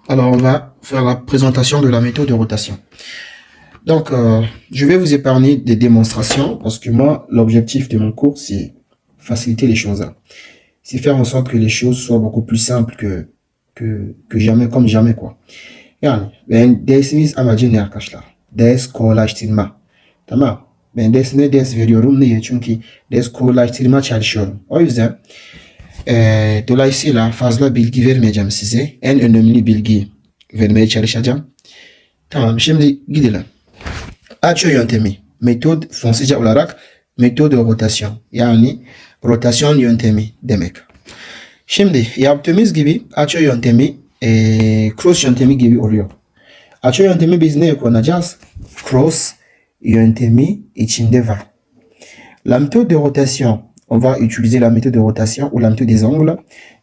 Alors, on va faire la présentation de la méthode de rotation. Donc, je vais vous épargner des démonstrations parce que moi, l'objectif de mon cours, c'est faciliter les choses. C'est faire en sorte que les choses soient beaucoup plus simples que jamais, comme jamais, quoi. Yani, ben dersimiz amacı ne arkadaşlar? Ders kolaylaştırma. Tamam. Ben dersine ders veriyorum. Niye? Çünkü ders kolaylaştırma çalışıyorum. O yüzden dolayısıyla fazla bilgi vermeyeceğim size. En önemli bilgi vermeye çalışacağım. Tamam, şimdi gidelim. Açı yöntemi. Metod Fransızca olarak metod de rotasyon. Yani rotasyon yöntemi demek. Şimdi yaptığımız gibi açı yöntemi cross yöntemi gibi oluyor. Açı yöntemi biz ne kullanacağız? Cross yöntemi içinde var. La méthode de rotation, on va utiliser la méthode de rotation ou la méthode des angles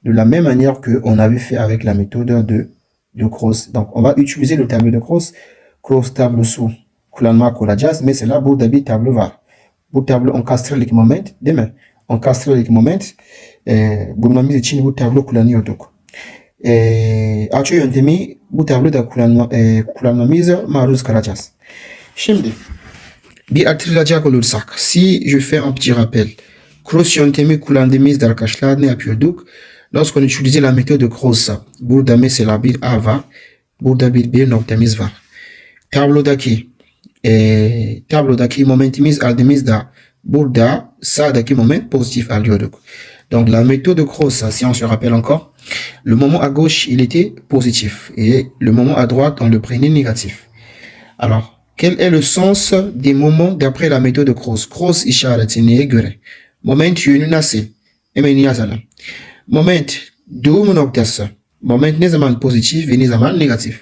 de la même manière que on avait fait avec la méthode de cross. Donc, on va utiliser le tableau de cross. Cross tableau sous kullanma koyacağız. Mesela burada bir tablo var. Bu tablo encastrellik moment değil mi? Encastrellik moment bulmamız için bu tablo kullanıyorduk. Açı yöntemi bu tabloda kullanmamıza maruz kalacağız. Şimdi bir hatırlayacak olursak, si je fais un petit rappel, cross yöntemi kullandığımızda arkadaşlar ne yapıyorduk? Lorsqu'on utilisait la méthode de cross, burada mesela bir A var, burada bir noktamız var. Tablodaki momentimiz aldığımızda burada sağdaki moment pozitif alıyorduk. Donc la méthode de cross, si on se rappelle encore, le moment à gauche il était positif et le moment à droite on le prenait négatif. Alors, quel est le sens des moments d'après la méthode de cross? Cross işaretine göre moment yönü nasıl? Hemen yazalım. Moment doğum noktası. Moment ne zaman pozitif ve ne zaman négatif?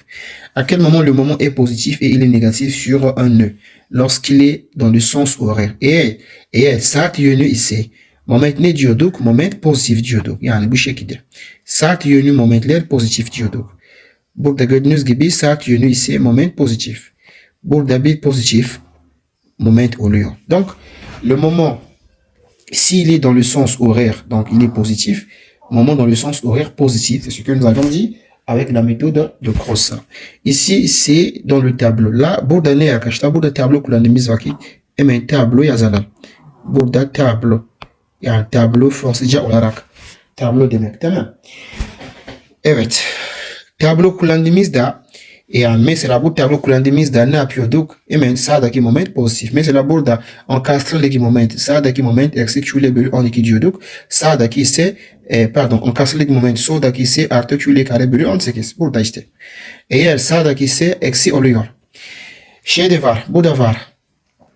À quel moment le moment est positif et il est négatif sur un nœud? Lorsqu'il est dans le sens horaire. Eğer saat yönü ise moment ne diyorduk? Moment pozitif diyorduk. Yani bu şekilde. Saat yönü momentler pozitif diyorduk. Burada gördüğünüz gibi saat yönü ise moment pozitif. Burada bir pozitif moment oluyor. Donc, le moment, s'il est dans le sens horaire, donc il est positif, moment dans le sens horaire positif, c'est ce que nous avons dit avec la méthode de cross. Ici, c'est dans le tableau. Là, burada ne arkadaşlar? Burada tablo kullandığımız vakit hemen tablo yazalım. Burada tablo. Yani tablo Fransızca olarak tablo demek, tamam? Evet. Tablo kullandığımızda yani mesela bu tablo kullandığımızda ne yapıyorduk? Hemen sağdaki moment pozitif. Mesela burada encastreleki moment, sağdaki moment eksi q ile bölü 12 diyorduk. Sağdaki ise encastreleki moment soldaki ise artı q ile kare bölü 18. Burada işte. Eğer sağdaki ise eksi oluyor. Şey de var, bu da var.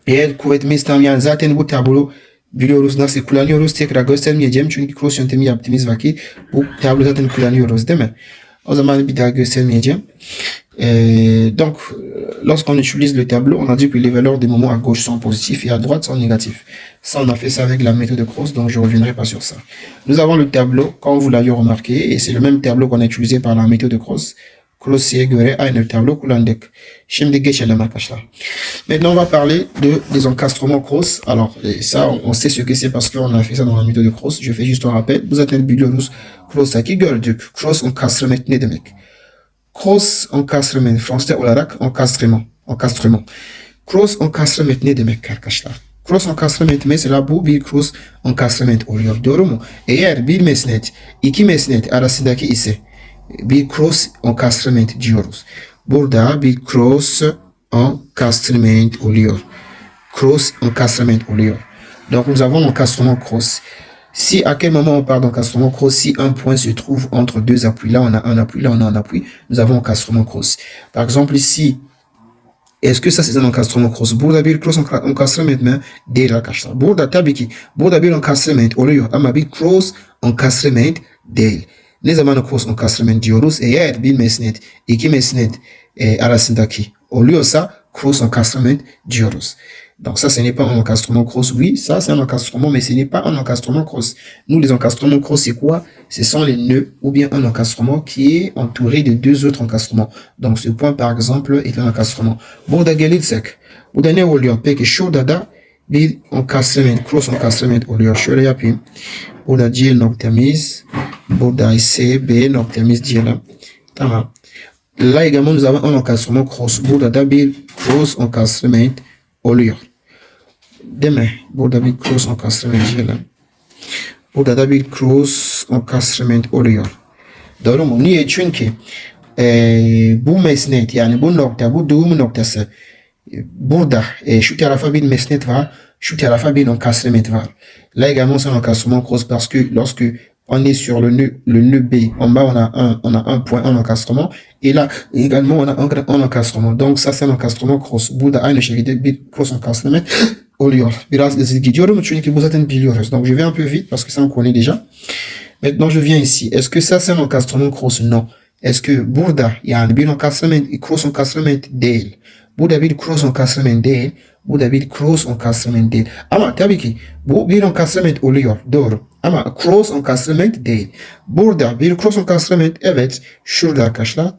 Eğer kuvvetimiz tam, yani zaten bu tablo biliyoruz nasıl kullanıyoruz. Tekrar göstermeyeceğim çünkü cross yöntemi yaptığımız vakit bu tablo zaten kullanıyoruz değil mi? O zaman bir daha göstermeyeceğim. Donc, lorsqu'on utilise le tableau, on a dit que les valeurs des moments à gauche sont positives et à droite sont négatives. Ça, on a fait ça avec la méthode de cross, donc je ne reviendrai pas sur ça. Nous avons le tableau, comme vous l'avez remarqué, et c'est le même tableau qu'on a utilisé par la méthode de cross. Cross'e göre aynı tablo kullandık. Şimdi geçelim arkadaşlar. Maintenant, on va parler des encastrements cross. Alors, ça, on sait ce que c'est parce qu'on a fait ça dans la méthode de cross. Je fais juste un rappel. Vous zaten biliyorsunuz cross'taki gördük. Cross encastrement ne demek? Cross encastrement, Fransızca olarak encastrement. Cross encastrement ne demek arkadaşlar? Cross encastrement mesela bu bir cross encastrement oluyor. Doğru mu? Eğer bir mesnet, iki mesnet arasındaki ise bir cross encastrement diyoruz. Burada bir cross encastrement oluyor. Cross encastrement oluyor. Donc nous avons l'encastrement cross. Si à quel moment on parle d'encastrement cross, si un point se trouve entre deux appuis, là on a un appui, là on a un appui, nous avons encastrement cross. Par exemple ici, est-ce que ça c'est un encastrement cross? Burada bir cross encastrement mi? Değil arkadaşlar. Burada tabii ki burada bir encastrement oluyor ama bir cross encastrement değil. Ne zaman cross encastrement diyoruz? Eğer bir mesnet, iki mesnet arasındaki oluyorsa cross encastrement diyoruz. Donc ça, ce n'est pas un encastrement cross. Oui, ça, c'est un encastrement, mais ce n'est pas un encastrement cross. Nous, les encastrements cross, c'est quoi? Ce sont les nœuds ou bien un encastrement qui est entouré de deux autres encastrements. Donc ce point, par exemple, est un encastrement. Burada gelirsek, burada ne oluyor? Peki şurada da bir encastrement, cross encastrement oluyor. Şöyle yapayım. burada C nokta mis, burada ise B nokta mis diyelim. Tamam. Là également nous avons un encastrement cross. Burada da bir cross encastrement oluyor. Değil mi? Burada bir cross encastrement diyelim. Burada da bir cross encastrement oluyor. Doğru mu? Niye? Çünkü bu mesnet, yani bu nokta, bu doğum noktası, burada şu tarafa bir mesnet var, şu tarafa bir encastrement var. Là également c'est un encastrement cross parce que lorsque on est sur le nœud B, en bas on a un point en encastrement et là également on a un encastrement. Donc ça c'est un encastrement cross. Burada aynı şekilde bir cross encastrement oluyor. Biraz hızlı gidiyorum çünkü bu zaten biliyoruz. Donc je vais un peu vite parce que ça on connaît déjà. Maintenant je viens ici. Est-ce que ça c'est un encastrement cross? Non. Est-ce que burada yani bir encastrement, cross encastrement değil. Burada bir cross encastrement değil. Burada bir cross encastrement değil. Ama tabii ki bu bir encastrement oluyor. Doğru. Ama cross encastrement değil. Burada bir cross encastrement, evet. Şurada arkadaşlar.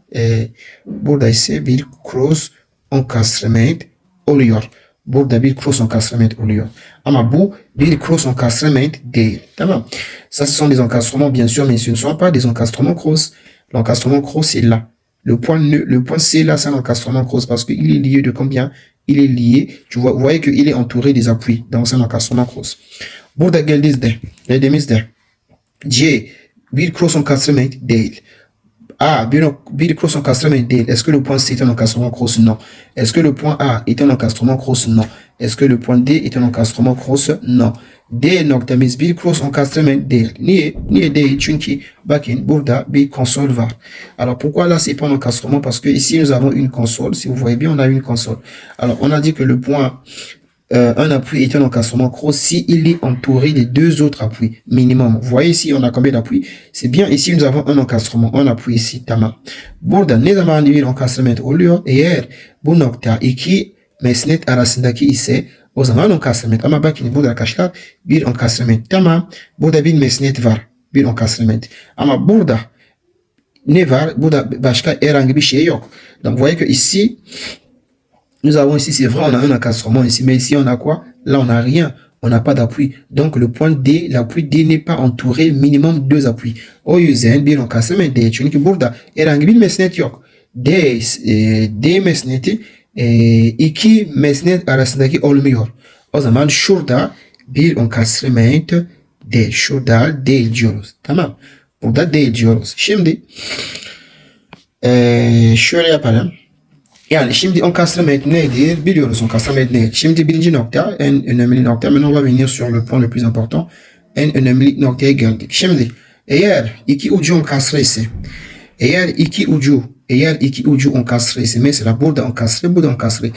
Burada ise bir cross encastrement oluyor. Burada bir cross encastrement oluyor. Ama bu bir cross encastrement değil. Tamam. Ça ce sont des encastrements bien sûr, mais ce ne sont pas des encastrements cross. L'encastrement cross c'est là. Le point C là, c'est un encastrement cross parce qu'il est lié de combien? Il est lié, tu vois, vous voyez qu'il est entouré des appuis. Donc c'est un encastrement cross. Burada geldiğinizde, dediğimizde C bir cross encastrement değil. A bir cross encastrement değil. Est-ce que le point C est un encastrement cross? Non. Est-ce que le point A est un encastrement cross? Non. Est-ce que le point D est un encastrement cross? Non. D noktamız bir cross encastrement değil. Niye değil? Çünkü bakın burada bir console var. Alors pourquoi là c'est pas un encastrement? Parce que ici nous avons une console. Si vous voyez bien, on a une console. Alors on a dit que le point un appui est un encastrement cross si il est entouré de deux autres appuis minimum. Vous voyez ici on a combien d'appuis? C'est bien, ici nous avons un encastrement, un appui ici, tamam. Burada ne zaman bir encastrement oluyor? Eğer bu nokta iki mesnet arasındaki ise o zaman encastrement. Ama bakın burada arkadaşlar bir encastrement, tamam. Burada bir mesnet var, bir encastrement. Ama burada ne var? Burada başka herhangi bir şey yok. Donc vous voyez que ici nous avons ici, c'est vrai, on a un encastrement ici, mais ici on a quoi? Là on n'a rien, on n'a pas d'appui. Donc le point D, l'appui D n'est pas entouré minimum deux appuis. O yüzden bir encastrement D. Çünkü burada herhangi bir mesnet yok. D mesneti iki mesnet arasındaki olmuyor. O zaman şurada bir encastrement D. Şurada D diyoruz. Tamam. Burada D diyoruz. Şimdi şöyle yapalım. Yani şimdi encastrement nedir? Biliyoruz encastrement nedir? Şimdi birinci nokta, en önemli nokta. Maintenant on va venir sur le point le plus important. En önemli noktaya geldik. Şimdi eğer iki ucu enkastre ise, eğer iki ucu enkastre ise, mesela burada enkastre, burada enkastre.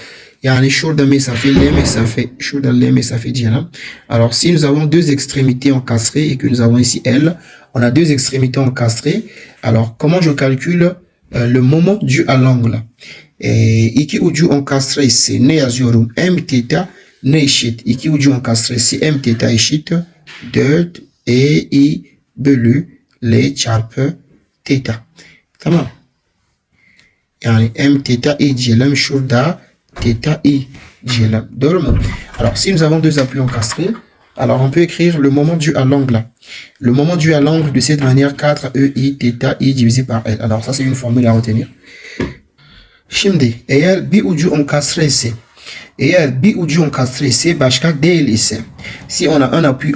Yani şurada mesafe, şurada L mesafe diyelim. Alors si nous avons deux extrémités encastrées et que nous avons ici L, on a deux extrémités encastrées. Alors comment je calcule le moment dû à l'angle? İki ucu enkastre ise ne yazıyorum? M theta ne eşit? İki ucu enkastre ise M theta eşit 4 I bölü L çarpı theta. Tamam. Yani M theta I diyelim. Şurada theta I diyelim. Doğru mu? Alors si nous avons deux appuis encastrés, alors on peut écrire le moment dû à l'angle. Le moment dû à l'angle de cette manière 4 EI theta I divisé par L. Alors ça c'est une formule à retenir. Şimdi eğer bir ucu enkastre ise, başka değil ise, si on a un appui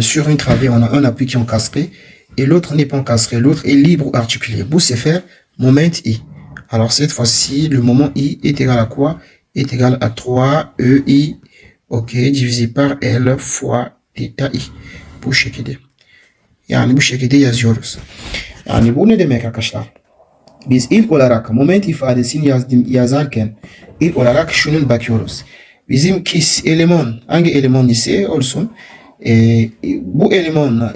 sur une travée, on a un appui qui est encastré et l'autre n'est pas encastré, l'autre est libre ou articulé. Pour ce faire, moment I. Alors cette fois-ci, le moment I est égal à quoi? Est égal à 3 EI, ok, divisé par L fois theta I. Bu şekilde. Yani bu şekilde yazıyoruz. Yani bu ne demek arkadaşlar? Biz ilk olarak moment ifadesini yazarken ilk olarak şunun bakıyoruz. Bizim eleman hangi eleman ise olsun bu elemanla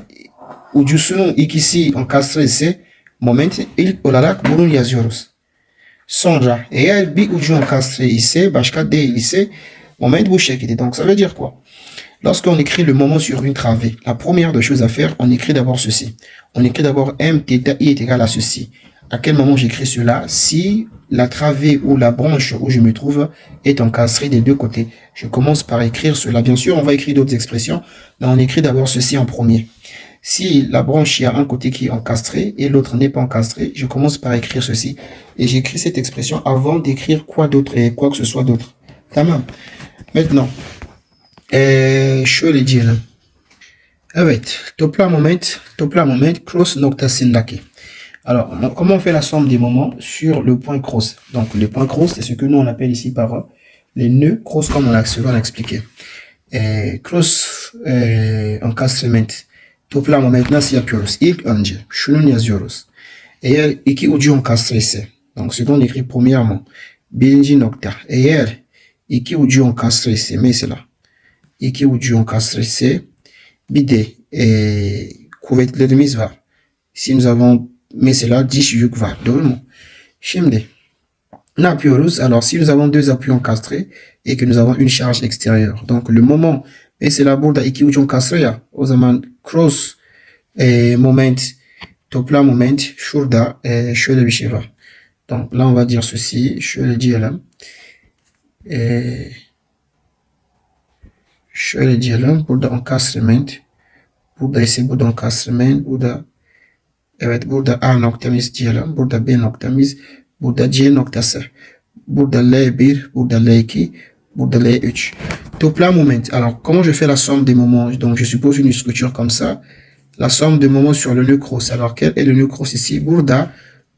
ucusunun ikisi enkastre ise moment ilk olarak bunu yazıyoruz. Sonra eğer bir ucu enkastre ise başka değil ise moment bu şekilde. Donc ça veut dire quoi? Lorsqu'on écrit le moment sur une travée, la première des choses à faire, on écrit d'abord ceci. On écrit d'abord M theta I est égal à ceci. À quel moment j'écris cela? Si la travée ou la branche où je me trouve est encastrée des deux côtés. Je commence par écrire cela. Bien sûr, on va écrire d'autres expressions, mais on écrit d'abord ceci en premier. Si la branche, il y a un côté qui est encastré et l'autre n'est pas encastré, je commence par écrire ceci. Et j'écris cette expression avant d'écrire quoi d'autre et quoi que ce soit d'autre. Tamam. Maintenant, şöyle diyelim. Evet, topla moment, cross noktasındaki. Alors, comment on fait la somme des moments sur le point cross? Donc, le point cross, c'est ce que nous on appelle ici par les nœuds cross, comme on l'a expliqué. Cross encastrement. Topla moment nasıl yapıyoruz? İlk önce şunu yazıyoruz. Eğer iki ucu enkastre ise, donc ce qu'on écrit premièrement, birinci nokta. Eğer iki ucu enkastre ise, mesela iki ucu enkastre ise, bir de kuvvetlerimiz var. Si nous avons mesela diş yük var, doğru mu? Şimdi ne yapıyoruz? Alors si nous avons deux appuis encastrés et que nous avons une charge extérieure, donc le moment, mesela burada iki ucu enkastre ya, o zaman cross moment, toplam moment, şurada şöyle bir şey var. Donc là on va dire ceci, şöyle diyelim. Şöyle diyelim, burada encastrement, burada ise burada encastrement, burada evet burada A noktamız diyelim, burada B noktamız, burada C noktası, burada L1, burada L2, burada L3. Toplam moment. Alors comment je fais la somme des moments? Donc je suppose une structure comme ça. La somme des moments sur le nœud cross. Alors quel est le nœud cross ici? Burada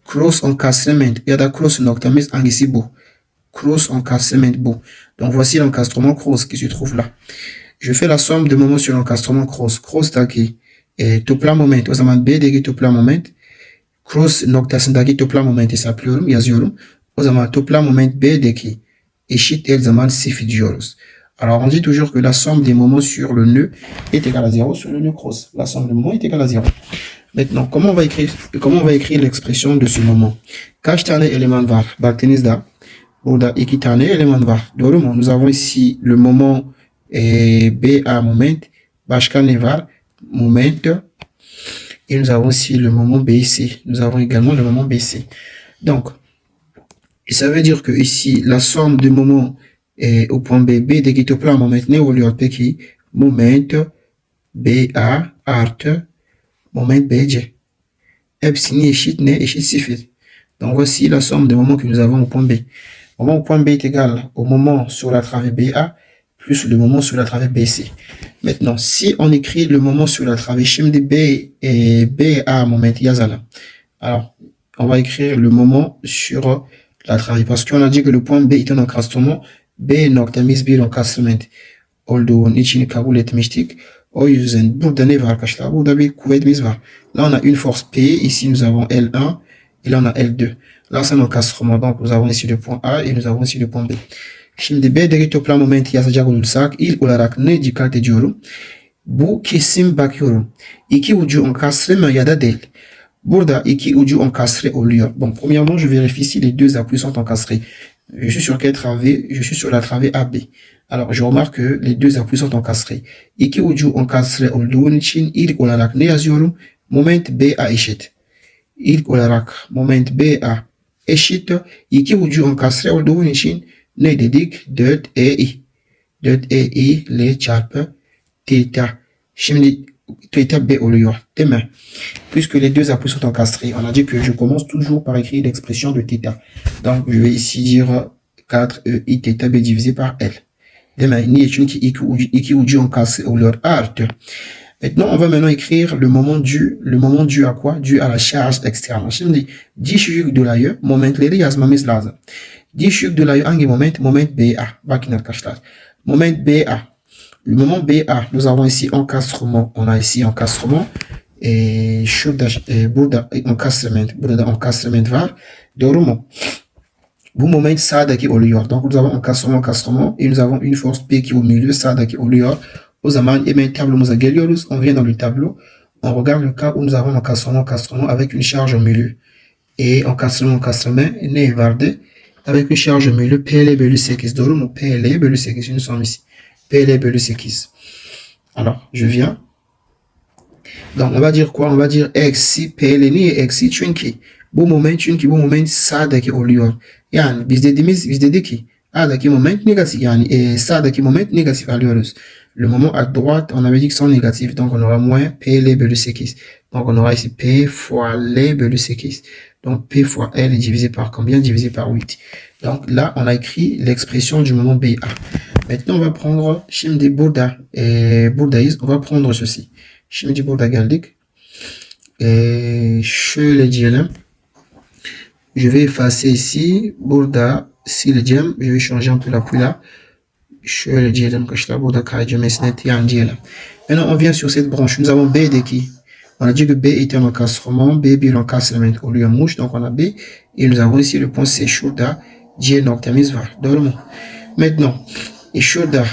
cross encastrement ya da cross noktamız hangisi bu? Cross encastrement bu. Donc voici l'encastrement cross qui se trouve là. Je fais la somme de moments sur l'encastrement cross. Cross taki toplam moment. O zaman B'deki toplam moment cross noktasındaki toplam momenti hesaplıyorum, yazıyorum. O zaman toplam moment B'deki eşit her zaman 0 diyoruz. Alors on dit toujours que la somme des moments sur le nœud est égale à 0 sur le nœud cross. La somme des moments est égale à 0. Maintenant, comment on va écrire l'expression de ce moment? Kaç tane eleman var? Baktığınızda burada 2 tane eleman var. Doğru mu? Nous avons ici le moment BA moment. Başka ne var? Moment. Et nous avons ici le moment BC. Nous avons également le moment BC. Donc, ça veut dire que ici, la somme de moments au point B, B'deki toplam moment ne oluyor peki? Moment BA artı moment BC. Hepsini eşit ne? Eşit 0. Donc voici la somme des moments que nous avons au point B. Le moment au point B est égal au moment sur la travée BA plus le moment sur la travée BC. Maintenant, si on écrit le moment sur la travée şimdi B et BA moment yazalım. Alors, on va écrire le moment sur la travée parce qu'on a dit que le point B est un encastrement. B noktamız bir encastrement olduğun için kabul etmiştik. O yüzden burada ne var arkadaşlar? Burada bir kuvvetimiz var. Là on a une force P, ici nous avons L1 et là on a L2. Là c'est un encastrement, donc nous avons ici le point A et nous avons ici le point B. Şimdi B'deki toplam momenti yazacak olursak ilk olarak ne dikkat ediyorum? Bu kesim bakıyorum. İki ucu enkastre mi ya da değil? Burada iki ucu enkastre oluyor. Bon, premièrement, je vérifie si les deux appuis sont encastrés. Je suis sur quelle travée? Je suis sur la travée AB. Alors, je remarque que les deux appuis sont encastrés. İki ucu enkastre olduğun için ilk olarak ne yazıyorum? Moment BA eşit. İlk olarak moment BA eşit. İki ucu enkastre olduğun için ne dedik? 4EI. 4EI L çarpı theta. Şimdi theta B oluyor, değil mi? Puisque les deux appuis sont encastrés, on a dit que je commence toujours par écrire l'expression de theta. Donc, je vais ici dire 4EI theta B divisé par L. Değil mi? Niye? Çünkü iki ucu encastré oluyor artı. Maintenant, on va maintenant écrire le moment dû à quoi? Dû à la charge externe. Şimdi diş yük dolayı momentleri yazmamız lazım. Diş yük dolayı hangi moment? Moment BA. Bakın arkadaşlar. Moment BA. Le moment BA, nous avons ici encastrement. On a ici encastrement. Şurada burada encastrement var. Doğru mu? Bu moment sağdaki oluyor. Donc nous avons encastrement et nous avons une force P qui est au milieu sağdaki oluyor. O zaman hemen tablomuza geliyoruz. On vient dans le tableau. On regarde le cas où nous avons encastrement avec une charge au milieu. Et encastrement ne vardı? Avec une charge au milieu PL bölü 8. Doğru mu? PL bölü 8. Nous sommes ici. PL bölü 8. Alors, je viens. Donc, on va dire quoi? On va dire eksi PL. Niye eksi? Çünkü bu moment çünkü bu moment sağdaki oluyor. Yani biz dedi ki A'daki moment négatif. Yani sağdaki moment négatif alıyoruz. Le moment à droite, on avait dit que sont négatifs. Donc, on aura moins P L bölü 8. Donc, on aura ici P fois L bölü 8. Donc, P fois L est divisé par combien? Divisé par 8. Donc, là, on a écrit l'expression du moment BA. Maintenant, on va prendre Şimdi burada buradayız. On va prendre ceci. Şimdi burada geldik. Şöyle diyelim. Je vais effacer ici. Burada sileceğim. Je vais changer un peu la pluie là. Şöyle diyelim arkadaşlar. Burada kayacağım esnet yan diyelim. Maintenant, on vient sur cette branche. Nous avons B'deki. On a dit que B était un encastrement. B bir encastrement oluyormuş. Donc, on a B. Et nous avons ici le point C. Şurada C noktamız var. Doğru mu? Maintenant, şurada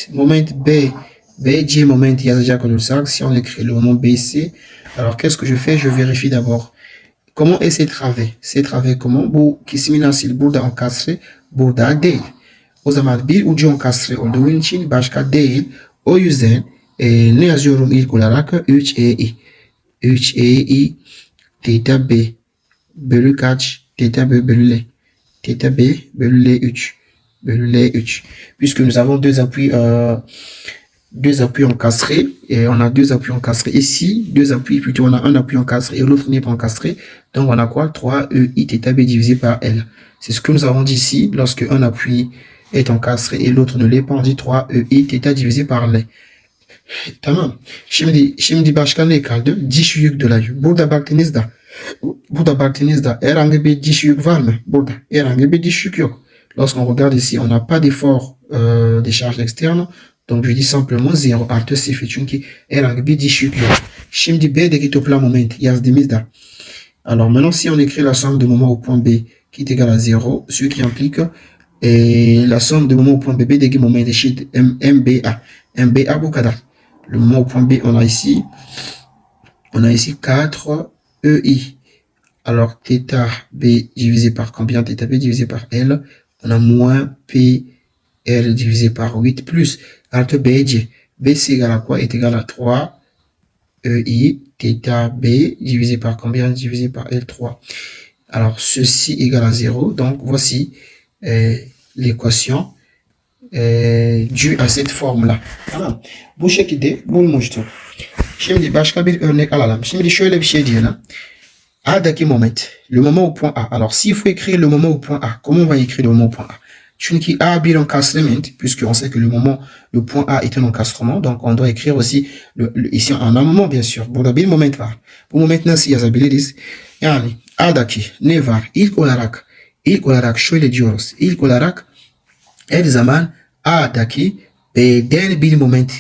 moment B, C moment yazacak olursak, si on écrit le moment BC, alors qu'est-ce que je fais? Je vérifie d'abord. Comment est ces travées? Ces travées comment? Bu kısmı nasıl? Burada enkastre, burada değil. O zaman bir ucu enkastre olduğu için başka değil. O yüzden ne yazıyorum ilk olarak? 3EI. 3EI theta B bölü kaç? Theta B bölü L. Theta B bölü L3. Bölü L3. Puisque nous avons deux appuis encastrés, et on a deux appuis encastrés ici, deux appuis, plutôt on a un appui encastré et l'autre n'est pas encastré, donc on a quoi? 3EI θB divisé par L. C'est ce que nous avons dit ici, lorsque un appui est encastré et l'autre ne l'est pas, on dit 3EI θ divisé par L. Tamam. Şimdi başka ne kaldı? Diş yük dolayı. Burada baktığınızda herhangi bir diş yük var mı? Burada herhangi bir diş yük yok. Lorsqu'on regarde ici, on n'a pas d'effort de charge externe. Donc, je dis simplement 0 artı 0. Çünkü herhangi bir diş yük yok. Şimdi B'deki toplam moment yazdığımızda. Alors, maintenant, si on écrit la somme de moments au point B qui est égale à 0, ce qui implique la somme de moments au point B, B'deki moment eşit MBA. MBA bu kadar. Le moment au point B, on a ici 4 EI. Alors, θ B divisé par combien? θ B divisé par L. On a moins P L divisé par 8 plus artı BC. BC égale à quoi? Est égal à 3 EI θ B divisé par combien? Divisé par L3. Alors, ceci égale à 0. Donc, voici l'équation due à cette forme-là. Tamam. Bu şekilde bulmuştuk. Şimdi başka bir örnek alalım. Şimdi şöyle bir şey diyelim. A'daki moment, le moment au point A. Alors, s'il faut écrire le moment au point A, comment on va écrire le moment au point A? Çünkü A bir encastrement, puisqu'on sait que le point A est un encastrement, donc on doit écrire aussi ici en un moment, bien sûr. Burada bir moment var. Bu moment nasıl yazabiliriz? Yani A'daki ne var? İlk olarak şöyle diyoruz. İlk olarak her zaman A'daki B'den bir moment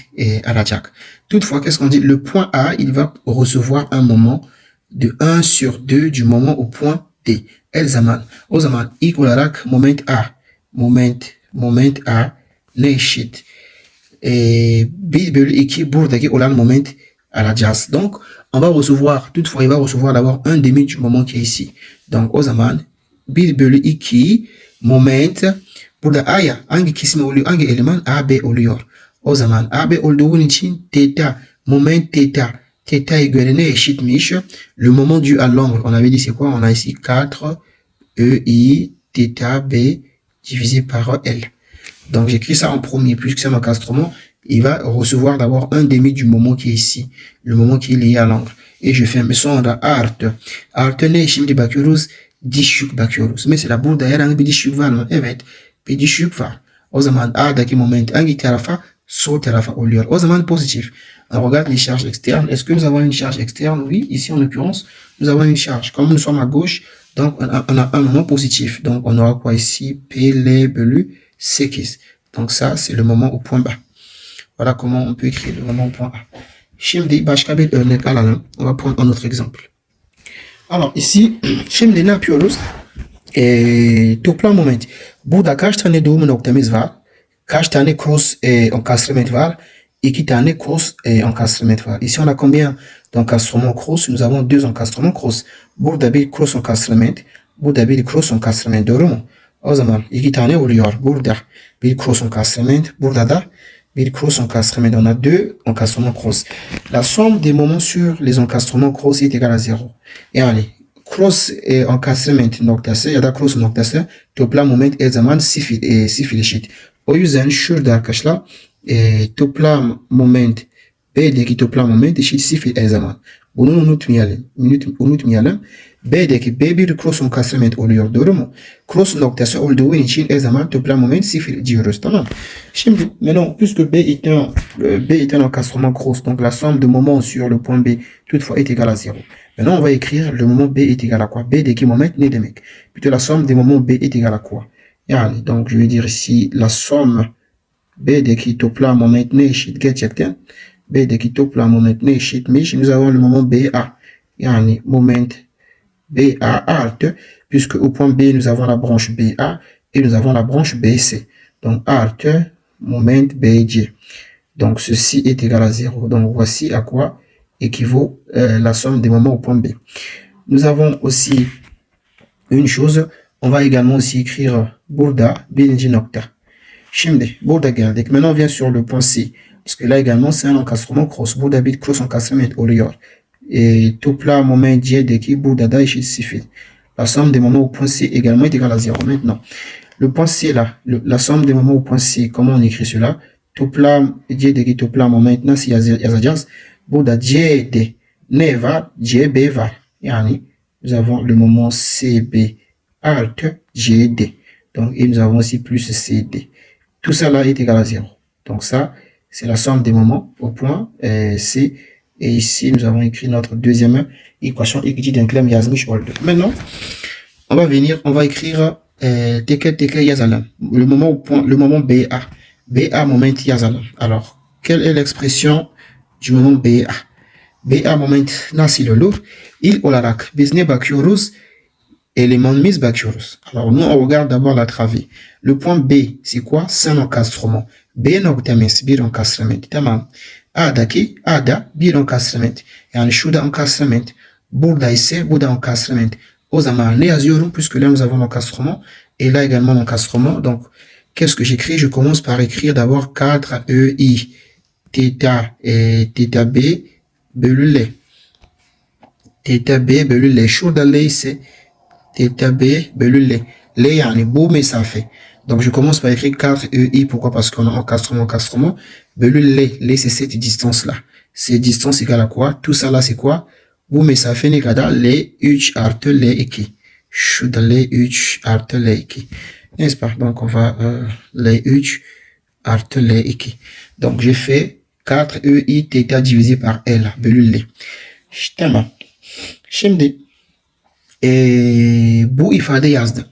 alacak. Toutefois, qu'est-ce qu'on dit? Le point A, il va recevoir un moment de 1 sur 2 du moment au point D. O zaman ilk olarak moment A ne eşit? 1 bölü 2 buradaki olan moment alacağız. Donc, on va recevoir, toutefois, il va recevoir d'abord un demi du moment qui est ici. Donc, o zaman 1 bölü 2 moment, burada A'ya hangi kismi oluyor, hangi eleman? AB oluyor. O zaman AB olduğu için moment θ égale ne eşitmiş? Le moment dû à l'angle, on avait dit c'est quoi? On a ici 4 EI θ B divisé par L. Donc j'écris ça en premier, puisque c'est un encastrement, il va recevoir d'abord un demi du moment qui est ici, le moment qui est lié à l'angle. Et je fais sonra artı ne? Şimdi bakıyoruz, diş yük bakıyoruz. Mesela burada herhangi bir diş yük var mı? Evet, bir diş yük var. O zaman A'daki moment hangi tarafa? Sol tarafa oluyor. O zaman positif. On regarde les charges externes. Est-ce que nous avons une charge externe? Oui, ici en l'occurrence, nous avons une charge. Comme nous sommes à gauche, donc on a un moment positif. Donc on aura quoi ici? P L bölü 8. Donc ça, c'est le moment au point bas. Voilà comment on peut écrire le moment au point A. Şimdi başka bir örnek alalım. On va prendre un autre exemple. Alors ici, şimdi ne yapıyoruz? Toplam moment. Burada kaç tane doğum noktamız var? Kaç tane cross encastrement var? 2 tane cross encastrement var. Ici on a combien d'encastrements cross? Nous avons 2 encastrements cross. Burada bir cross encastrement, burada bir cross encastrement, doğru mu? O zaman 2 tane oluyor. Burada bir cross encastrement, burada da bir cross encastrement. On a 2 encastrements cross. La somme des moments sur les encastrements cross est égale à 0. Yani cross encastrement noktası ya da cross noktası toplam moment her zaman sıfır eşit. O yüzden şurada arkadaşlar toplam moment B'deki toplam moment eşit sıfır her zaman. Bunu unutmayalım. B'deki B1 cross encastrement oluyor. Doğru mu? Cross noktası olduğu için her zaman toplam moment sıfır diyoruz. Tamam. Şimdi maintenant puisque B est un encastrement cross, donc la somme de moments sur le point B toutefois est égale à 0. Maintenant on va écrire le moment B est égal à quoi? B'deki moment ne demek? Plutôt la somme des moments B est égale à quoi? Yani donc je vais dire ici la somme B'deki toplam moment ne eşit gerçekten? B'deki toplam moment ne eşitmiş? Nous avons le moment BA. Yani moment BA artı, puisque au point B, nous avons la branche BA et nous avons la branche BC. Donc, artı moment BG. Donc, ceci est égal à 0. Donc, voici à quoi équivaut la somme des moments au point B. Nous avons aussi une chose. On va également aussi écrire burada birinci nokta. Şimdi, burada geldik. Maintenant, on vient sur le point C. Puisque là également, c'est un encastrement cross. Burada bir cross encastrement oluyor. Et toplam moment C'deki burada eşit sıfır. La somme des moments au point C également est égale à 0. Maintenant, le point C là, la somme des moments au point C, comment on écrit cela? Toplam C'deki toplam moment nasıl yazacağız? Burada C'de ne var? CB var. Yani nous avons le moment CB artı CD. Donc, et nous avons aussi plus CD. Tout ça là est égal à 0. Donc ça, c'est la somme des moments au point C. Et ici, nous avons écrit notre deuxième équation equity denklem yazmış oldu. Maintenant, on va écrire teker yazalım. Le moment au point, le moment BA. BA moment yazalım. Alors, quelle est l'expression du moment BA? BA moment nasıl olur? İlk olarak biz ne bakıyoruz? Elementimiz bakıyoruz. Alors, nous, on regarde d'abord la travée. Le point B, c'est quoi? C'est un encastrement. B noktamız bir encastrement. Tamam. A'da bir encastrement. Yani şurada encastrement. Burada ise bu da encastrement. O zaman ne yazıyorum? Puisque là nous avons l'encastrement. Et là également l'encastrement. Donc, qu'est-ce que j'écris? Je commence par écrire d'abord 4 EI. Theta B bölü L. Theta B bölü L. Şurada L ise Theta B bölü L. L yani bu mesafe. Donc, je commence par écrire 4 EI. Pourquoi? Parce qu'on a encastrement. Bölü L. L, c'est cette distance-là. Cette distance égale à quoi? Tout ça là, c'est quoi? Bu mesafe ne kadar? L3 artı L2. Şurada L3 artı L2. N'est-ce pas? Donc, on va L3 artı L2. Donc, j'ai fait 4 EI θ divisé par L. Bölü L. Tamam. Şimdi bu ifade yazdım.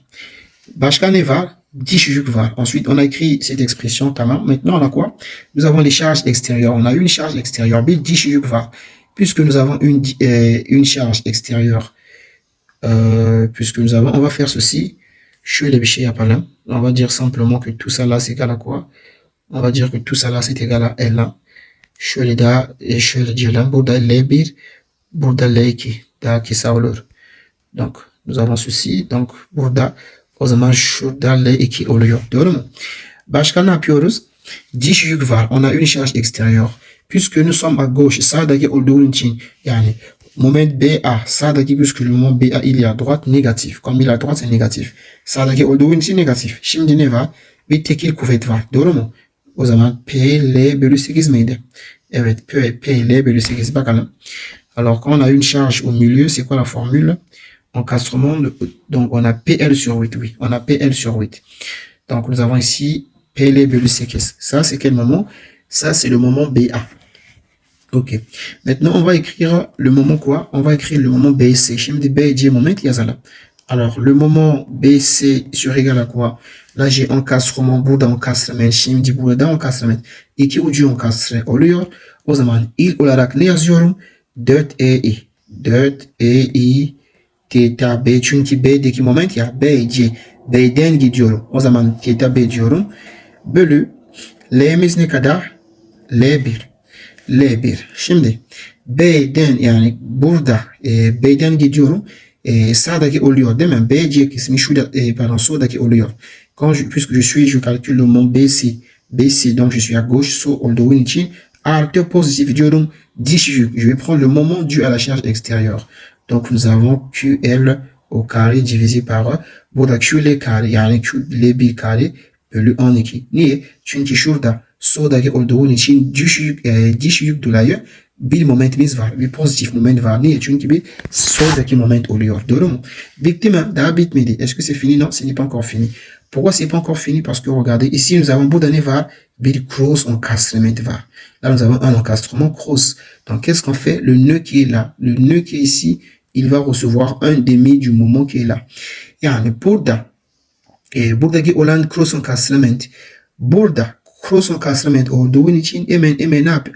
Başka ne var? Düşük var. Ensuite, on a écrit cette expression, tamam. Maintenant, on a quoi? Nous avons les charges extérieures. On a une charge extérieure. Bir düşük var. Puisque nous avons une charge extérieure, on va faire ceci. Şöyle bir şey yapalım. On va dire simplement que tout ça là, c'est égal à quoi? On va dire que tout ça là, c'est égal à L1. Şöyle diyelim. Burada L1, burada L2. Daha kısa olur. Donc, nous avons ceci. Donc, burada o zaman şurada L2 oluyor. Doğru mu? Başka ne yapıyoruz? Diş yük var. On a une charge extérieure. Puisque nous sommes à gauche, sağdaki olduğu için yani moment BA, sağdaki puisque le moment BA il est à droite, négatif. Comme il est à droite, c'est négatif. Sağdaki olduğu için negatif. Şimdi ne var? Bir tekil kuvvet var. Doğru mu? O zaman PL bölü 8 miydi? Evet, PL bölü 8. Bakalım. Alors, quand on a une charge au milieu, c'est quoi la formule? Encastrement, donc on a PL sur 8, oui. On a PL sur 8. Donc, nous avons ici PL bölü 8. Ça, c'est quel moment? Ça, c'est le moment BA. Ok. Maintenant, on va écrire le moment quoi? On va écrire le moment BC. Şimdi BC moment yazalım. Alors, le moment BC sur égal à quoi? Là, j'ai encastrement, burada encastrement. Şimdi burada encastrement. İki ucu encastre oluyor. O zaman ilk olarak ne yazıyorum? 4EI. 4EI theta B. Çünkü B'deki moment ya BC. B'den gidiyorum. O zaman theta B diyorum. Bölü L'miz ne kadar? L1. L1. Şimdi B'den yani burada B'den gidiyorum. Sağdaki oluyor değil mi? BC kısmı şurada soldaki oluyor. Puisque je calcule le moment BC donc je suis à gauche sol olduğu için artı pozitif diyorum. Diş yük. Je vais prendre le moment dû à la charge extérieure. Donc, nous avons QL au carré divisé par burada QL kare yani QL1 kare bölü 12. Niye? Çünkü şurada soldaki olduğun için diş yük dolayı bir momentimiz var. Bir pozitif moment var. Niye? Çünkü bir soldaki moment oluyor. Doğru mu? Bitti mi? Daha bitmedi. Est-ce que c'est fini? Non, ce n'est pas encore fini. Pourquoi c'est pas encore fini? Parce que regardez, ici nous avons burada ne var? Bir cross encastrement var. Là, nous avons un encastrement cross. Donc, qu'est-ce qu'on fait? Le nœud qui est là, le nœud qui est ici, il va recevoir un demi du moment qui est là. Yani buradaki olan cross encastrement, burada cross encastrement olduğu için hemen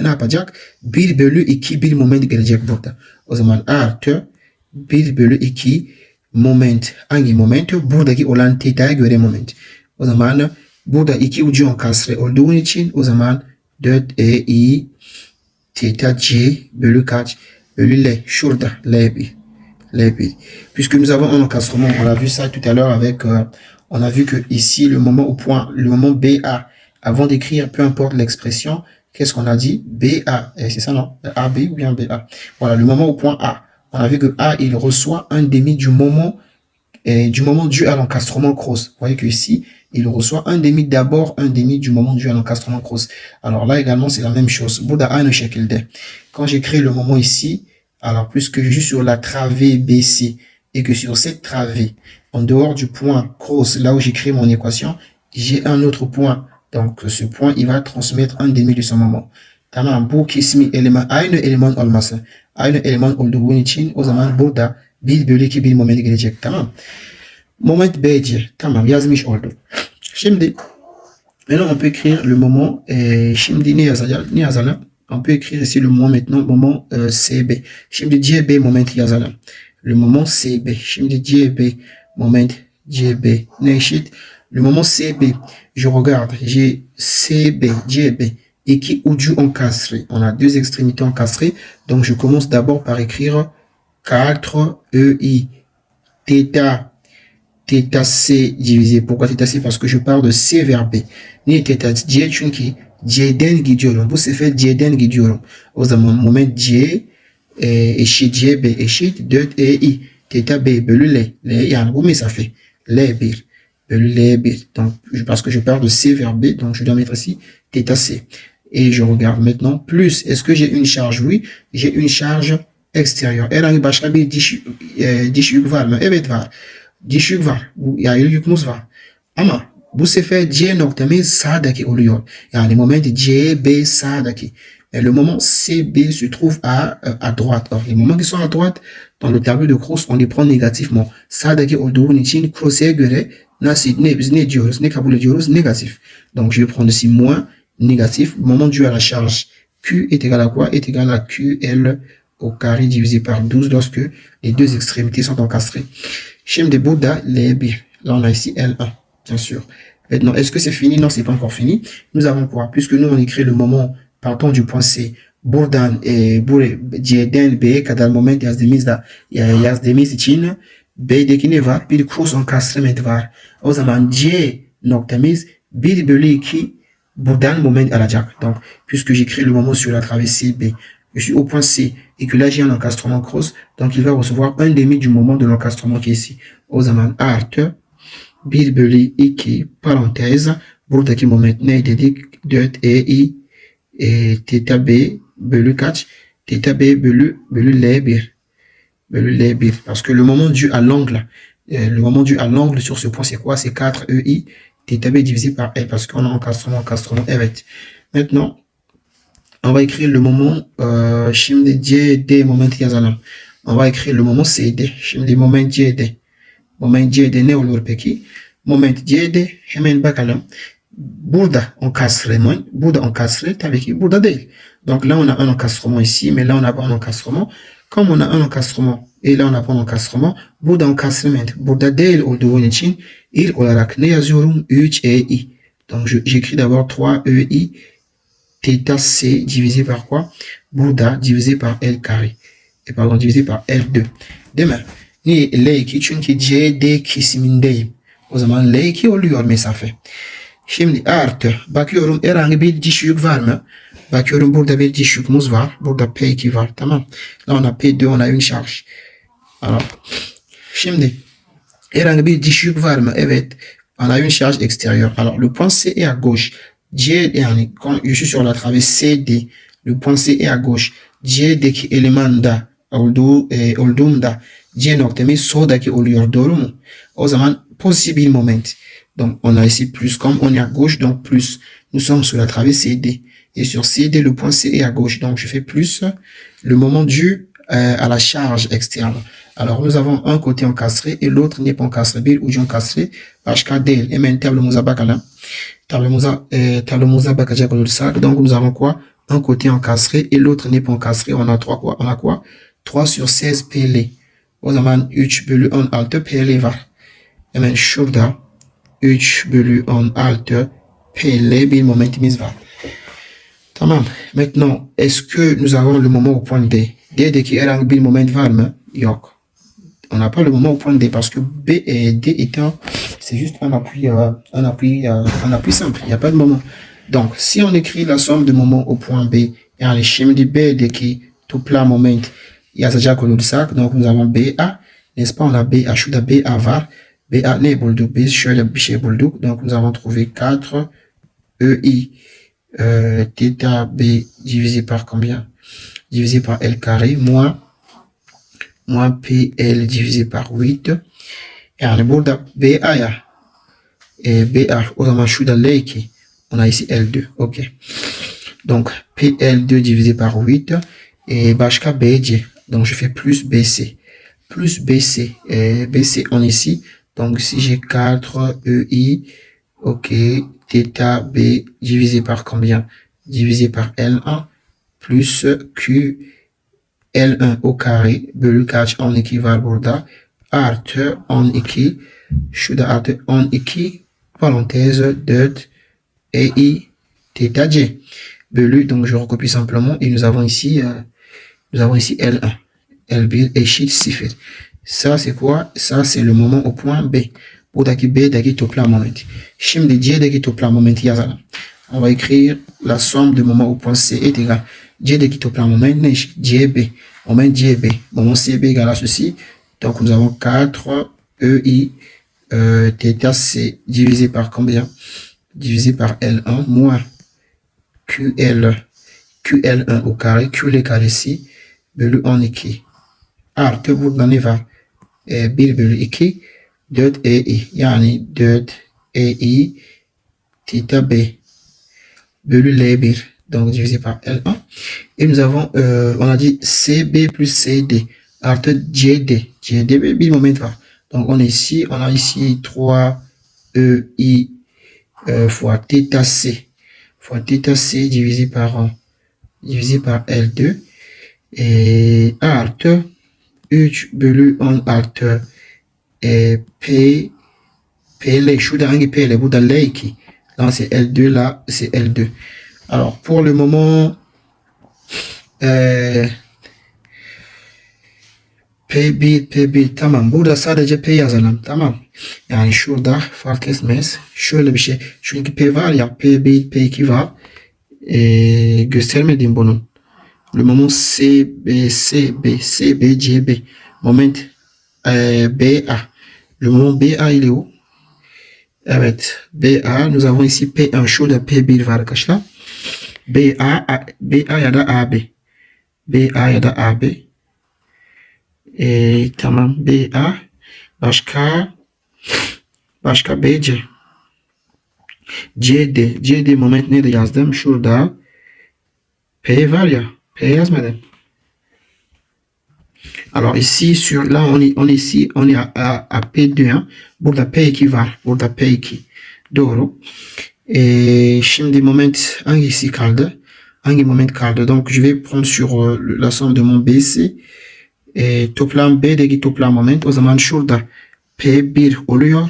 ne yapacak? 1 bölü 2 bir moment gelecek burada. O zaman artı 1 bölü 2 moment. Hangi moment? Buradaki olan teta'ya göre moment. O zaman burada 2 ucu enkastre olduğu için o zaman 4i theta c bölü kaç? Bölü L. Şurada L1. L1. Puisque nous avons un encastrement, on a vu ça tout à l'heure avec, on a vu que ici, le moment BA, avant d'écrire, peu importe l'expression, qu'est-ce qu'on a dit? BA, c'est ça, non? AB ou bien BA. Voilà, le moment au point A. On a vu que A, il reçoit un demi du moment dû à l'encastrement cross. Vous voyez que ici, il reçoit un demi d'abord, un demi du moment dû à l'encastrement cross. Alors là également, c'est la même chose. Burada aynı şekilde. Quand j'écris le moment ici, alors puisque je suis sur la travée BC et que sur cette travée, en dehors du point cross, là où j'écris mon équation, j'ai un autre point. Donc ce point, il va transmettre un demi de son moment. Tamam, bu kismi aynı eleman olması. Aynı eleman olduğu için o zaman burada 1 bölü 2 bir moment gelecek. Tamam. Moment BC. Tamam, yazmış oldum. Şimdi maintenant on peut écrire le moment. Şimdi ne yazalım? On peut écrire ici le moment maintenant, moment CB. Şimdi CB moment yazalım. Le moment CB. Şimdi CB moment CB. Ne eşit? Le moment CB. Je regarde. J'ai CB, CB. Iki ucu encastré. On a deux extrémités encastrées. Donc je commence d'abord par écrire 4 EI. Theta C divisé. Pourquoi theta C? Parce que je pars de C vers B. Ni theta C çünkü C'den gidiyorum. Bu sefer C'den gidiyorum. O zaman moment C eşit CB eşit 4EI. Theta B bölü L. Yani bu mesafe. L1 bölü L1. Donc, parce que je pars de C vers B, donc je dois mettre ici theta C. Et je regarde maintenant. Plus, est-ce que j'ai une charge? Oui, j'ai une charge extérieure. Herhangi başka bir diş yük var mı? Evet var. Diş yük var. Yaylı yükümüz var. Ama bu sefer C noktamız sağdaki oluyor. Yani moment CB sağdaki. Et le moment CB se trouve à droite. Alors, les moments qui sont à droite, dans le tableau de cross, on les prend négativement. Sağdaki olduğu için cross'e göre ne diyoruz, ne kabul ediyoruz? Négatif. Donc, je vais prendre ici moins négatif. Moment dû à la charge Q est égal à quoi? Est égal à QL au carré divisé par 12 lorsque les deux extrémités sont encastrées. Şimdi burada L1. Là, on a ici L1, bien sûr. Maintenant, est-ce que c'est fini? Non, c'est pas encore fini. Nous avons quoi? Puisque nous, on écrit le moment partant du point C. Buradan C'den B'ye kadar moment yazdığımız için B'deki ne var? Bir cross encastrement var. O zaman C noktamız 1 bölü 2 buradan moment alacak. Donc, puisque j'écris le moment sur la traversée B, je suis au point C et que là j'ai un encastrement cross, donc il va recevoir un demi du moment de l'encastrement qui est ici. O zaman artı 1 bölü 2 parantez buradaki moment ne dedik? 4EI theta B bölü kaç? Theta B bölü L1. Bölü L1. Parce que le moment dû à l'angle, le moment dû à l'angle sur ce point c'est quoi? C'est 4EI theta B divisé par L parce qu'on a encastrement. Evet. Maintenant, on va écrire le moment şimdi CD moment yazalım. On va écrire le moment CD. Şimdi moment CD. Moment CD ne olur peki? Moment CD hemen bakalım. Burada encastre tabii ki burada değil. Donc là on a un encastrement ici, mais là on n'a pas un encastrement. Comme on a un encastrement et là on n'a pas un encastrement, burada encastrement burada değil olduğu için il olarak ne yazıyorum? 3EI. Donc j'écris d'abord 3EI theta C divisé par quoi? Burada divisé par L carré. Et pardon, divisé par L2. Değil mi? Niye L2? Çünkü CD kesimindeyim. O zaman L2 oluyor mesafe. Şimdi artı. Bakıyorum herhangi bir diş yük var mı? Bakıyorum burada bir diş yükümüz var. Burada P2 var. Tamam. Là on a P2, on a une charge. Alors, şimdi herhangi bir düşük var mı? Evet. On a une charge extérieure. Alors, le point C est à gauche. Yani, quand je suis sur la traverse CD, le point C est à gauche. C'deki elemanda olduğunda C noktamız soldaki oluyor. Doğru mu? O zaman possible moment. Donc, on a ici plus. Comme on est à gauche, donc plus. Nous sommes sur la traverse CD. Et sur CD, le point C est à gauche. Donc, je fais plus le moment dû à la charge externe. Alors, nous avons un côté encastré et l'autre n'est pas encastré. Bir ucu encastré. Başka değil. Hemen tablomuza bakalım. Tablomuza bakacak olursak. Donc, nous avons quoi? Un côté encastré et l'autre n'est pas encastré. On a 3 quoi? On a quoi? 3 sur 16 PL. O zaman 3 bölü 16 PL var. Hemen şurada 3 bölü 16 PL bir momentimiz var. Tamam. Maintenant, est-ce que nous avons le moment au point D? D'deki herhangi bir moment var mı? Yok. On n'a pas le moment au point D parce que B et D étant, c'est juste un appui simple. Il n'y a pas de moment. Donc, si on écrit la somme de moments au point B, yani şimdi B'deki toplam moment yazacak olursak, donc nous avons BA, n'est-ce pas? On a BA, şurada BA var. BA ne bulduk? Biz şöyle bir şey bulduk. Donc, nous avons trouvé 4 EI θ B divisé par combien? Divisé par L carré moins PL divisé par 8. Yani burada BA ya. BA o zaman şurada L2. On a ici L2. OK. Donc PL2 divisé par 8. Et başka BC. Donc je fais plus BC. Plus BC. BC on est ici. Donc si j'ai 4 EI. OK. θ B divisé par combien? Divisé par L1 plus Q L1 au carré bölü kaç? 12 var burada. Artı 12. Şurada artı 12. Parenthèse 4 EI θ C. Bölü, donc je recopie simplement et nous avons ici L1. L1 eşit 0. Ça c'est quoi? Ça c'est le moment au point B. Buradaki B'deki toplam moment. Şimdi C'deki toplam momenti yazalım. On va écrire la somme de moments au point C est égale. C'deki toplam moment ne? CB. Moment CB. Moment CB égale à ceci. Donc nous avons 4 EI θ C divisé par combien? Divisé par L1 moins QL1 au carré. QL carré ici. Bölü 12. Artı burada ne var? 1 bölü 2. 4 EI. Yani 4 EI θ B. Bölü L1. Donc divisé par L1. Et nous avons, on a dit CB plus CD. Artı CD. CD bir moment var. Donc on a ici 3 EI fois θ C. Fois θ C divisé par L2. Et artı 3 bölü 16 PL. Şurada hangi PL? Burada L2. Là c'est L2, là c'est L2. Alors pour le moment P1 tamam. Burada sadece P yazalım. Tamam. Yani şurada fark etmez. Şöyle bir şey. Çünkü P var ya. P1, P2 var. Göstermedim bunun. Le moment CB, CB. Moment BA. Le moment BA il est où? Evet. BA. Nous avons ici P1. Şurada P1 var arkadaşlar. BA ya da AB. BA ya da AB. Tamam. BA. Başka BC. CD moment nerede yazdım? Şurada. P var ya. P yazmadım. Alors ici, là, on est ici, on est à P2. Hein. Burada P2 var. Burada P2. Doğru. Şimdi moment hangisi kaldı? Hangi moment kaldı? Donc je vais prendre sur la somme de mon BC. Toplam B'deki toplam moment. O zaman şurada P1 oluyor.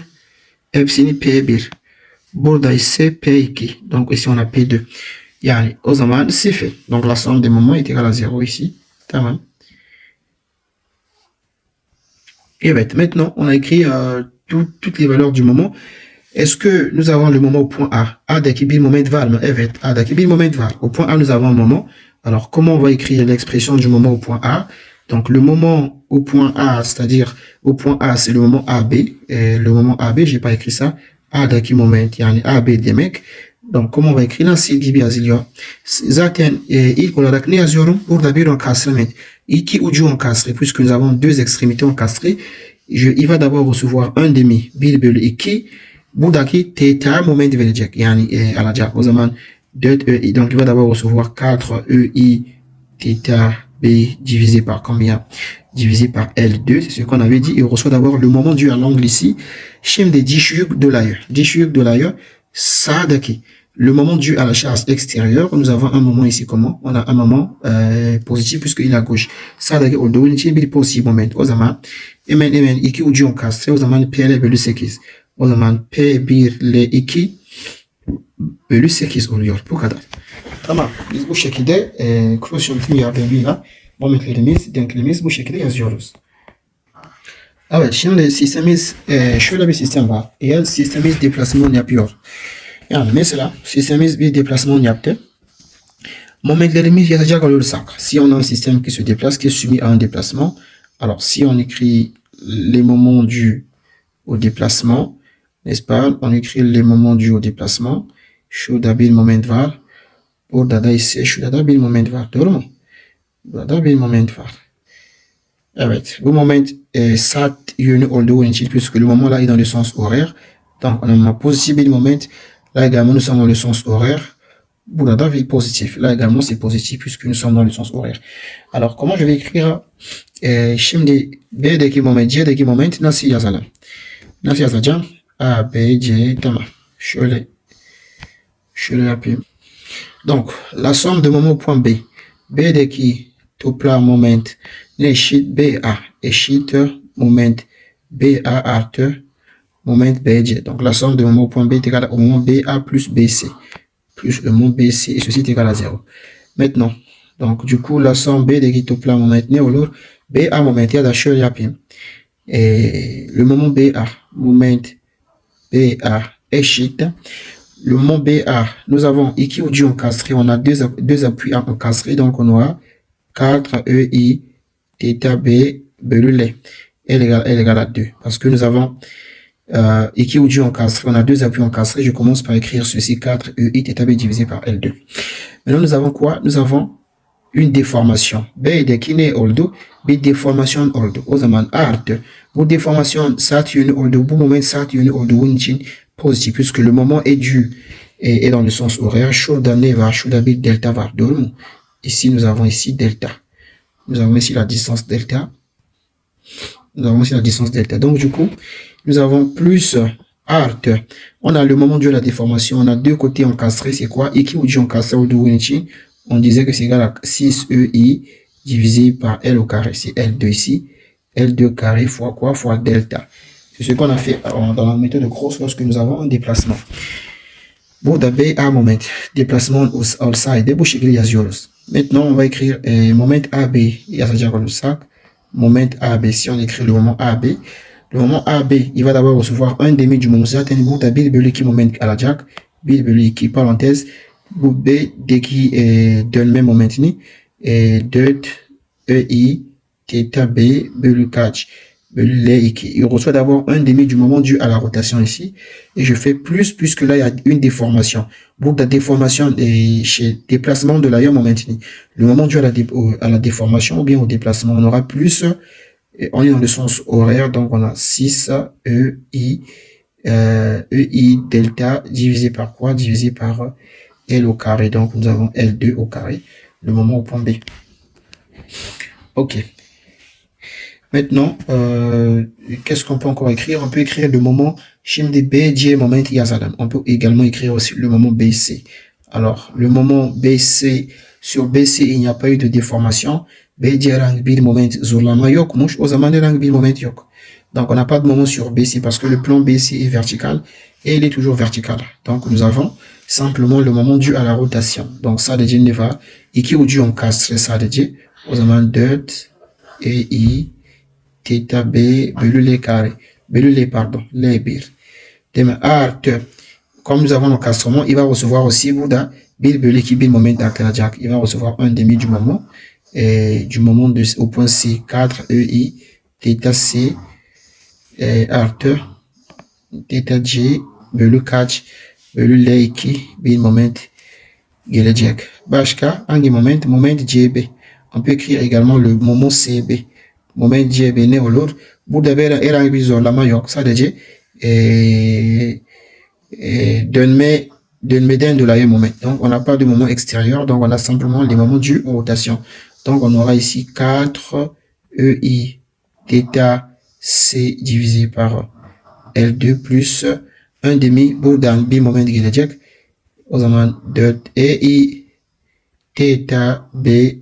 Hepsini P1. Burada ise P2. Donc ici on a P2. Yani o zaman 0. Donc la somme des moments est égale à 0 ici. Tamam. Evet, maintenant on a écrit toutes les valeurs du moment. Est-ce que nous avons le moment au point A? A'daki bir moment var mı? Evet, A'daki bir moment var. Au point A, nous avons un moment. Alors, comment on va écrire l'expression du moment au point A? Donc, le moment au point A, c'est-à-dire au point A, c'est le moment AB. Et le moment AB, j'ai pas écrit ça. A daki moment, yani AB demek. Donc, comment on va écrire là? C'est gibi yazılıyor. Zaten ilk olarak ne yazıyorum? Burada bir encastrement. İki ucu encastré, puisque nous avons deux extrémités encastrées. Il va d'abord recevoir un demi. 1 bölü 2. Buradaki theta moment verecek. Yani alacak. O zaman 4 EI. Donc, il va d'abord recevoir 4 EI theta B divisé par combien? Divisé par L2. C'est ce qu'on avait dit. Il reçoit d'abord le moment dû à l'angle ici. Şimdi diş yük dolayı. Diş yük dolayı sağdaki. Le moment dû à la charge extérieure, nous avons un moment ici comment? On a un moment positif puisqu'il est à gauche. Sağdaki olduğu için bir pozitif moment. O zaman hemen iki ucu enkastre. O zaman P bölü 8. O zaman P1 L2 bölü 8 oluyor. Bu kadar. Tamam. Biz bu şekilde cross yöntemi yardımıyla momentlerimiz, denklemimiz bu şekilde yazıyoruz. Evet, şimdi sistemimiz şöyle bir sistem var. Eğer sistemimiz deplasman yapıyor. Yani mesela sistemimiz bir deplasman yaptı. Momentlerimiz yazacak olursak, si on a un système qui se déplace, qui est soumis à un déplacement, alors si on écrit les moments dus au déplacement, n'est-ce pas? On écrit les moments dus au déplacement. Şurada bir moment var. Burada da ise şurada bir moment var. Doğru mu? Burada bir moment var. Evet. Bu moment saat yönü olduğu için, puisque le moment là est dans le sens horaire. Donc, on a un positif bir moment. Là également, nous sommes dans le sens horaire. Burada bir positif. Là également, c'est positif puisque nous sommes dans le sens horaire. Alors, comment je vais écrire şimdi B'deki moment, C'deki moment nasıl yazalım? Nasıl yazacağım? A, B, C, tamam. Şöyle yapayım. Donc, la somme de moment au point B. B'deki toplam moment ne eşit? BA eşittir moment BA artı moment BC. Donc, la somme de moment au point B est égale au moment BA plus BC. Plus le moment BC, et ceci est égal à 0. Maintenant, donc, du coup, la somme B'deki toplam moment ne olur? BA moment ya da şöyle yapayım. Le moment BA eşit. Le moment BA, nous avons iki ucu encastré, on a deux appuis encastrés, donc on aura 4 EI theta B bölü L. L égale à 2. Parce que nous avons iki ucu encastré, on a deux appuis encastrés. Je commence par écrire ceci, 4 EI theta B divisé par L2. Maintenant, nous avons quoi? Nous avons une déformation. B'deki ne oldu? Bir deformasyon oldu. O zaman artı. Bu deformasyon saat yönü oldu. Bu moment saat yönü olduğu için positif, puisque le moment est dû est dans le sens horaire. Şurada ne var? Şurada bir delta var. Doğru mu? Ici, nous avons ici delta. Nous avons ici la distance delta. Donc, du coup, nous avons plus artı. On a le moment de la déformation. On a deux côtés encastrés. C'est quoi? İki ucu encastré olduğu için on disait que c'est égal à 6 EI divisé par L au carré. C'est L2 ici. L2 carré fois quoi? Fois delta. C'est ce qu'on a fait dans la méthode de Cross lorsque nous avons un déplacement. Burada BA moment. Déplacement all side. Bu şekilde yazıyoruz. Maintenant, on va écrire moment AB. Yazacak olursak. Moment AB. Si on écrit le moment AB. Le moment AB, il va d'abord recevoir un demi du moment. Zaten burada 1 bölü 2 moment alacak. 1 bölü 2 parenthèse. Bu B'deki dönme momentini 4 EI theta B bölü kaç? Bölü L2. Il reçoit d'abord un demi du moment dû à la rotation ici. Et je fais plus puisque là, il y a une déformation. Pour la déformation chez déplacement de l'ailleurs momentini. Le moment dû à la déformation ou bien au déplacement, on aura plus. On est dans le sens horaire, donc on a 6 EI delta divisé par quoi? Divisé par L au carré. Donc, nous avons L2 au carré, le moment au point B. Ok. Maintenant, qu'est-ce qu'on peut encore écrire? On peut écrire le moment şimdi BC moment yazalım. On peut également écrire aussi le moment BC. Alors, le moment BC, sur BC, il n'y a pas eu de déformation. BC rang bir moment zorlama yokmuş. O zaman rang bir moment yok. Donc, on n'a pas de moment sur BC parce que le plan BC est vertical et il est toujours vertical. Donc, nous avons simplement le moment dû à la rotation. Donc, sadece ne var? İki ucu enkastre sadece. O zaman 4 EI theta B bölü L carré. Bölü L, pardon. L1. Demain, artı. Comme nous avons l'encastrement, il va recevoir aussi burada 1 bölü 2 bir moment aktaracak. Il va recevoir un demi du moment. du moment au point C, 4 EI, θ C, artı θ C bölü kaç bölü L2 bir moment gelecek. Başka hangi moment? Moment CB. On peut écrire également le moment CB. Moment CB ne olur? Burada herhangi bir zorlama yok. Sadece dönmeden dolayı moment. Donc, on n'a pas de moment extérieur. Donc, on a simplement les moments dus aux rotations. Donc, on aura ici 4 EI θ C divisé par L2 plus 1 demi buradan bir moment gelecek. O zaman 4 EI θ B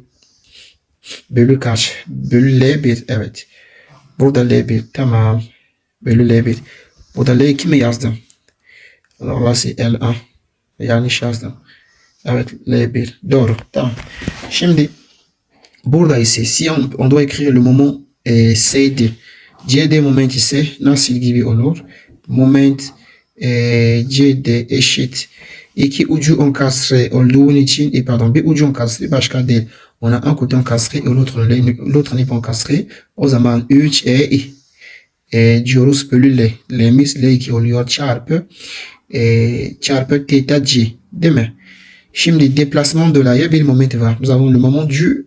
bölü kaç? Bölü L1. Evet. Burada L1. Tamam. Bölü L1. Burada L2 mi yazdım? Alors là c'est L1. Yanlış yazdım. Evet L1. Doğru. Tamam. Şimdi burada ise si on doit écrire le moment CD. CD moment ise nasıl gibi olur? Moment CD eşit. İki ucu encastre olduğun için, bir ucu encastre başka değil. On a un côté encastré et l'autre n'est pas encastré. O zaman 3 diyoruz bölü L. L'imiz L2 oluyor çarpı θ C. Değil mi? Şimdi déplacement dolayı bir moment var. Nous avons le moment dû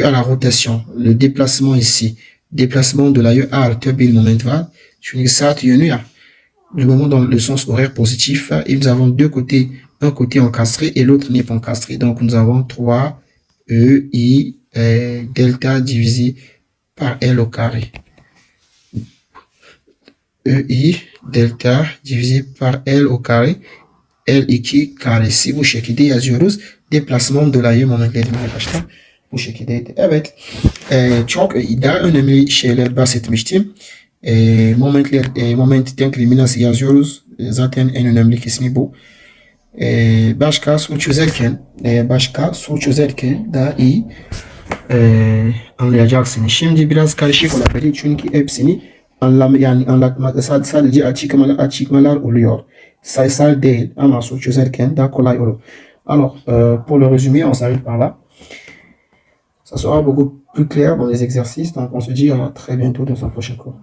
à la rotation. Le déplacement ici. Déplacement dolayı artı bir moment var. Çünkü saat yönü ya. Le moment dans le sens horaire positif. Et nous avons deux côtés. Un côté encastré et l'autre n'est pas encastré. Donc nous avons 3 EI delta divisé par L au carré. EI delta divisé par L au carré. L2 karesi bu şekilde yazıyoruz. Deplasman dolayı momentlerimi arkadaşlar bu şekildeydi. Evet. Çok daha önemli şeyler bahsetmiştim. Moment denklemi nasıl yazıyoruz? Zaten en önemli kısmı bu. Başka soru çözerken daha iyi anlayacaksınız. Şimdi biraz karışık olabilir çünkü hepsini anlatmak sadece açıklamalar oluyor. Sayısal değil ama soru çözerken daha kolay olur. Alors, pour le résumer, on s'arrête par là. Ça sera beaucoup plus clair dans les exercices. Donc, on se dit à très bientôt dans un prochain cours.